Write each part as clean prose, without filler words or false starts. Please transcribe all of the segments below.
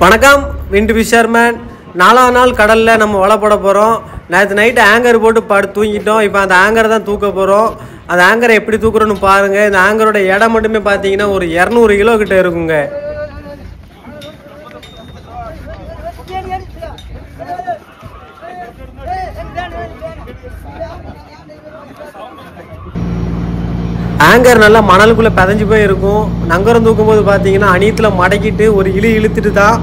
வணக்கம் விண்டு ஃபிஷர்மேன். 4ஆம் நாள் கடலில் நம்ம வலை போட போகிறோம். நேற்று நைட்டு ஆங்கர் போட்டு தூங்கிட்டோம். இப்போ அந்த ஆங்கரை தான் தூக்க போகிறோம். அந்த ஆங்கரை எப்படி தூக்குறோன்னு பாருங்கள். இந்த ஆங்கரோட இடம் மட்டுமே பார்த்தீங்கன்னா ஒரு 200 கிலோ கிட்ட இருக்குங்க. ஆங்கர் நல்லா மணலுக்குள்ளே பதஞ்சு போய் இருக்கும். நங்கரம் தூக்கும்போது பார்த்தீங்கன்னா அணியத்தில் மடக்கிட்டு ஒரு இழுத்துட்டு தான்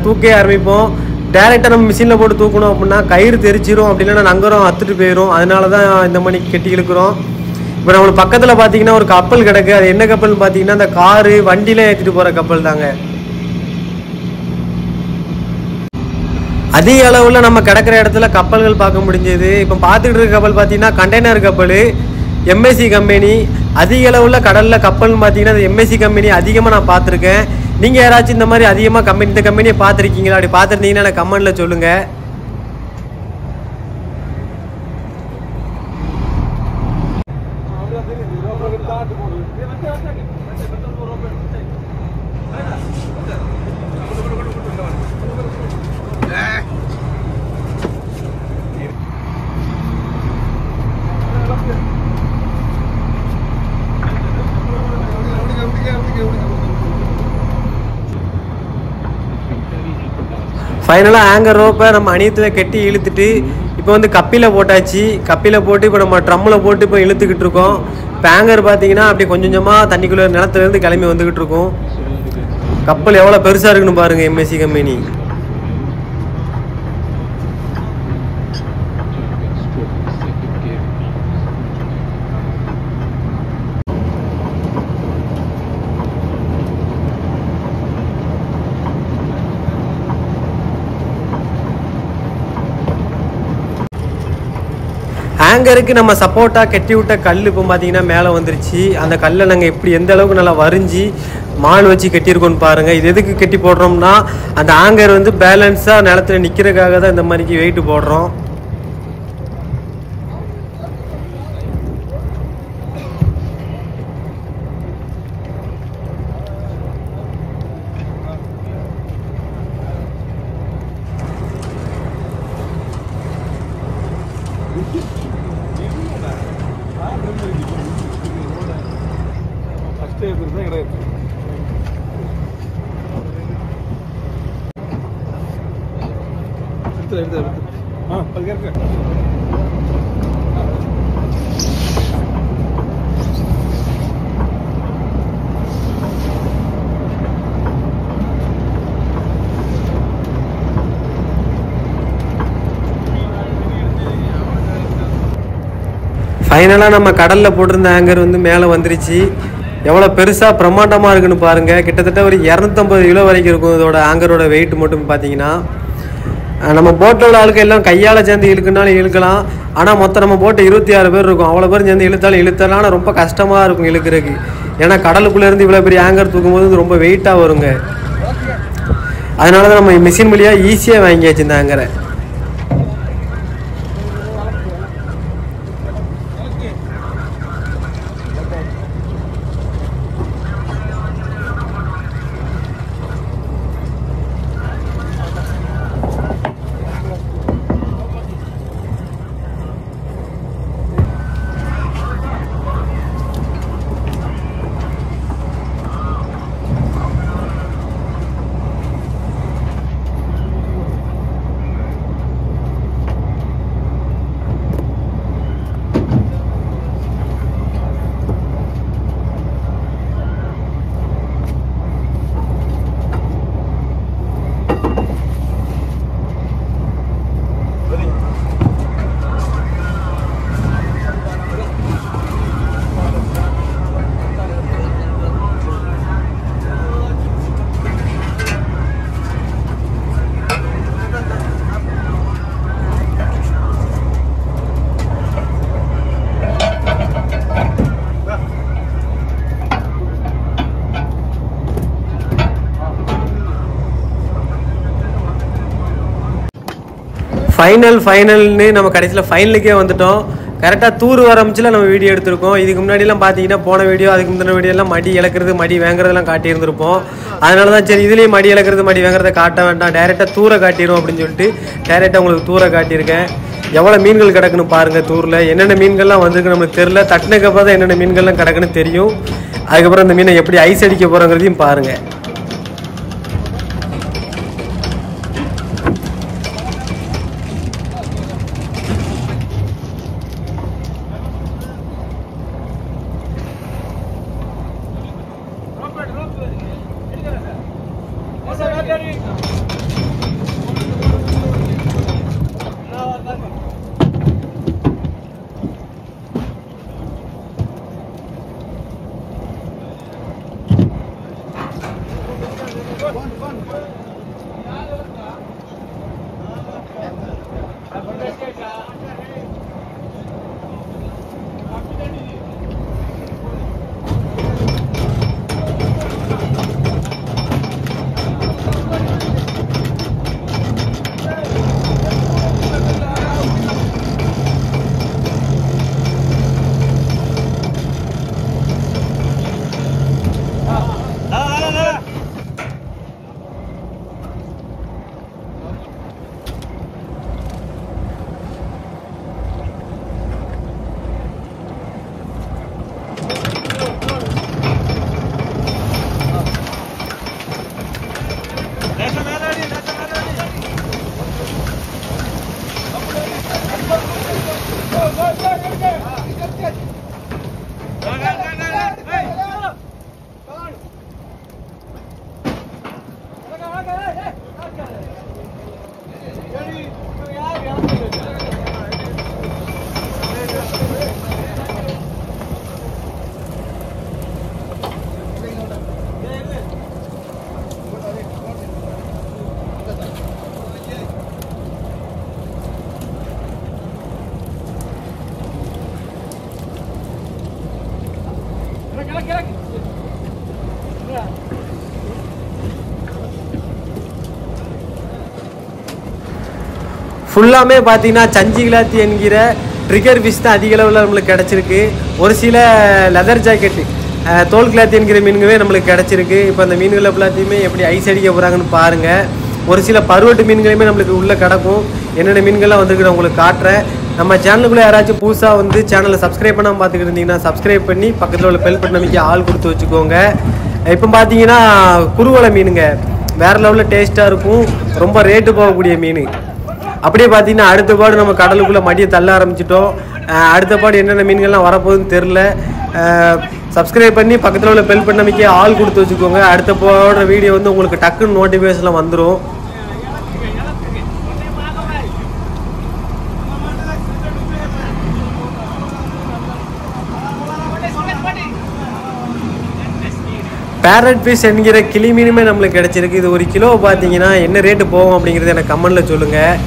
தூக்கே ஆரம்பிப்போம். டேரெக்டாக நம்ம மிஷினில் போட்டு தூக்கணும் அப்படின்னா கயிறு தெரிச்சிரும், அப்படின்னா நங்கரம் அத்துட்டு போயிடும். அதனால தான் இந்த மணி கெட்டி இழுக்கிறோம். இப்போ நம்மளுக்கு பக்கத்தில் பார்த்தீங்கன்னா ஒரு கப்பல் கிடக்கு. அது என்ன கப்பல்னு பார்த்தீங்கன்னா அந்த காரு வண்டியில ஏற்றிட்டு போகிற கப்பல் தாங்க. அதிக அளவில் நம்ம கிடக்கிற இடத்துல கப்பல்கள் பார்க்க முடிஞ்சது. இப்போ பார்த்துக்கிட்டு இருக்க கப்பல் பார்த்தீங்கன்னா கண்டெய்னர் கப்பல், எம்எஸ்சி கம்பெனி. அதிக அளவில் கடலில் கப்பல்னு பார்த்தீங்கன்னா அந்த எம்எஸ்சி கம்பெனி அதிகமாக நான் பார்த்துருக்கேன். நீங்கள் யாராச்சும் இந்த மாதிரி அதிகமாக இந்த கம்பெனியை பார்த்துருக்கீங்களா? அப்படி பார்த்துருந்தீங்கன்னா எனக்கு கமெண்டில் சொல்லுங்கள். ஃபைனலாக ஆங்கர் ரோப்பை நம்ம அணியத்தில் கட்டி இழுத்துட்டு இப்போ வந்து கப்பியில் போட்டாச்சு. கப்பியில் போட்டு இப்போ நம்ம ட்ரம்மில் போட்டு இப்போ இழுத்துக்கிட்டு இருக்கோம். இப்போ ஆங்கர் பார்த்தீங்கன்னா அப்படி கொஞ்சம் கொஞ்சமாக தண்ணிக்குள்ளே நிலத்துலேருந்து கிளம்பி வந்துக்கிட்டு இருக்கோம். கப்பல் எவ்வளோ பெருசாக இருக்குன்னு பாருங்கள் எம்எஸ்சி கம்பெனி. ஆங்கருக்கு நம்ம சப்போர்ட்டாக கட்டி விட்ட கல் இப்போ பார்த்தீங்கன்னா மேலே வந்துருச்சு. அந்த கல்லை நாங்கள் எப்படி எந்த அளவுக்கு நல்லா வரிஞ்சு மால் வச்சு கட்டியிருக்கோன்னு பாருங்கள். இது எதுக்கு கட்டி போடுறோம்னா அந்த ஆங்கர் வந்து பேலன்ஸாக நிலத்துல நிற்கிறதுக்காக தான் இந்த மாதிரிக்கு வெயிட்டு போடுறோம். ஃபைனலாக நம்ம கடலில் போட்டிருந்த ஆங்கர் வந்து மேலே வந்துருச்சு. எவ்வளோ பெருசாக பிரம்மாண்டமாக இருக்குன்னு பாருங்கள். கிட்டத்தட்ட ஒரு 250 கிலோ வரைக்கும் இருக்கும் இதோட ஆங்கரோட வெயிட் மட்டும் பார்த்தீங்கன்னா. நம்ம போட்டில் உள்ள ஆளுக்கு எல்லாம் கையால் சேர்ந்து இழுக்குனாலும் இழுக்கலாம். ஆனால் மொத்தம் நம்ம போட்டு 26 பேர் இருக்கும். அவ்வளோ பேர் சேர்ந்து இழுத்தாலும் ஆனால் ரொம்ப கஷ்டமாக இருக்கும் இழுக்கிறதுக்கு. ஏன்னா கடலுக்குள்ளேருந்து இவ்வளோ பெரிய ஆங்கர் தூக்கும்போது ரொம்ப வெயிட்டாக வருங்க. அதனால தான் நம்ம மிஷின் வழியாக ஈஸியாக வாங்கியாச்சு இந்த ஆங்கரை. ஃபைனல்னு நம்ம கடைசியில் ஃபைனலுக்கே வந்துட்டோம். கரெக்டாக தூர் ஆரம்பிச்சுல நம்ம வீடியோ எடுத்திருக்கோம். இதுக்கு முன்னாடிலாம் பார்த்தீங்கன்னா போன வீடியோ அதுக்கு முந்தின வீடியோலாம் மடி இழக்கிறது மடி வாங்குறதெல்லாம் காட்டியிருந்திருப்போம். அதனால தான் சரி இதுலேயும் மடி இழக்கிறது மடி வாங்குறத காட்ட வேண்டாம், டைரெக்டாக தூரை காட்டிடும் அப்படின்னு சொல்லிட்டு டைரெக்டாக உங்களுக்கு தூரை காட்டியிருக்கேன். எவ்வளோ மீன்கள் கிடக்குன்னு பாருங்கள். தூரில் என்னென்ன மீன்கள்லாம் வந்திருக்கு நம்மளுக்கு தெரில, தட்டினக்கப்புறம் தான் என்னென்ன மீன்கள்லாம் கிடக்குன்னு தெரியும். அதுக்கப்புறம் இந்த மீனை எப்படி ஐஸ் அடிக்க போகிறோங்கிறதையும் பாருங்கள். ஃபுல்லாமே பார்த்தீங்கன்னா சஞ்சி கிளாத்தி என்கிற ட்ரிகர் ஃபிஷ் தான் அதிக அளவில் நம்மளுக்கு கிடச்சிருக்கு. ஒரு சில லெதர் ஜாக்கெட்டு தோல் கிளாத்தி என்கிற மீன்களே நம்மளுக்கு கிடச்சிருக்கு. இப்போ அந்த மீன்களை எல்லாத்தையுமே எப்படி ஐஸ் அடிக்க போகிறாங்கன்னு பாருங்கள். ஒரு சில பருவட்டு மீன்களையுமே நம்மளுக்கு உள்ளே கிடக்கும். என்னென்ன மீன்கள்லாம் வந்துருக்கு உங்களுக்கு காட்டுறேன். நம்ம சேனலுக்குள்ளே யாராச்சும் புதுசாக வந்து சேனலை சப்ஸ்கிரைப் பண்ணாமல் பார்த்துக்கிட்டு இருந்தீங்கன்னா சப்ஸ்கிரைப் பண்ணி பக்கத்தில் உள்ள பெல் பட்டன் அமைக்க ஆள் கொடுத்து வச்சுக்கோங்க. இப்போ பார்த்தீங்கன்னா குருவலை மீனுங்க வேறு லெவலில் டேஸ்ட்டாக இருக்கும், ரொம்ப ரேட்டு போகக்கூடிய மீன். அப்படியே பார்த்தீங்கன்னா அடுத்த பாடு நம்ம கடலுக்குள்ளே மடியை தள்ள ஆரம்பிச்சிட்டோம். அடுத்த பாடு என்னென்ன மீன்கள்லாம் வரப்போகுதுன்னு தெரில. சப்ஸ்கிரைப் பண்ணி பக்கத்தில் உள்ள பெல் பட்டன் அமைக்க ஆள் கொடுத்து வச்சுக்கோங்க. அடுத்த போடுற வீடியோ வந்து உங்களுக்கு டக்குன்னு நோட்டிஃபிகேஷன்லாம் வந்துடும். பேரட் ஃபிஷ் என்கிற கிளி மீனுமே நம்மளுக்கு கிடச்சிருக்கு. இது ஒரு கிலோ பார்த்தீங்கன்னா என்ன ரேட்டு போகும் அப்படிங்கிறது எனக்கு கமெண்டில் சொல்லுங்கள்.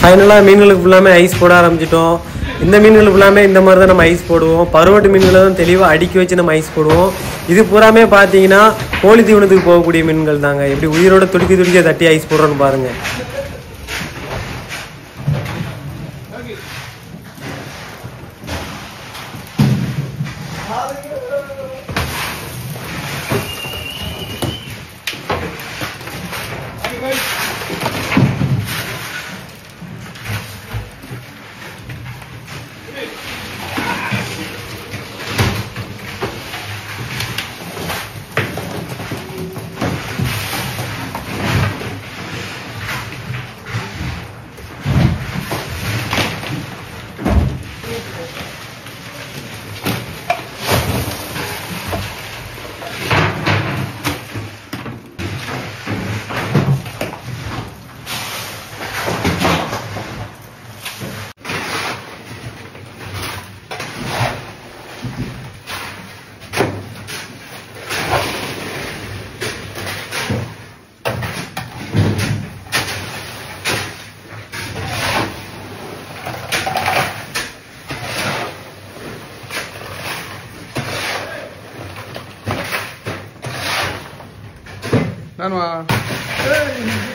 ஃபைனலாக மீன்களுக்கு ஃபுல்லாமே ஐஸ் போட ஆரம்பிச்சிட்டோம். இந்த மீன்களுக்கு ஃபுல்லாமே இந்த மாதிரி தான் நம்ம ஐஸ் போடுவோம். பருவட்டு மீன்களை தான் தெளிவாக அடுக்கி வச்சு நம்ம ஐஸ் போடுவோம். இது பூராமே பார்த்தீங்கன்னா கோழி தீவனத்துக்கு போகக்கூடிய மீன்கள் தாங்க. எப்படி உயிரோட துடிக்க தட்டி ஐஸ் போடுறோன்னு பாருங்கள். நான்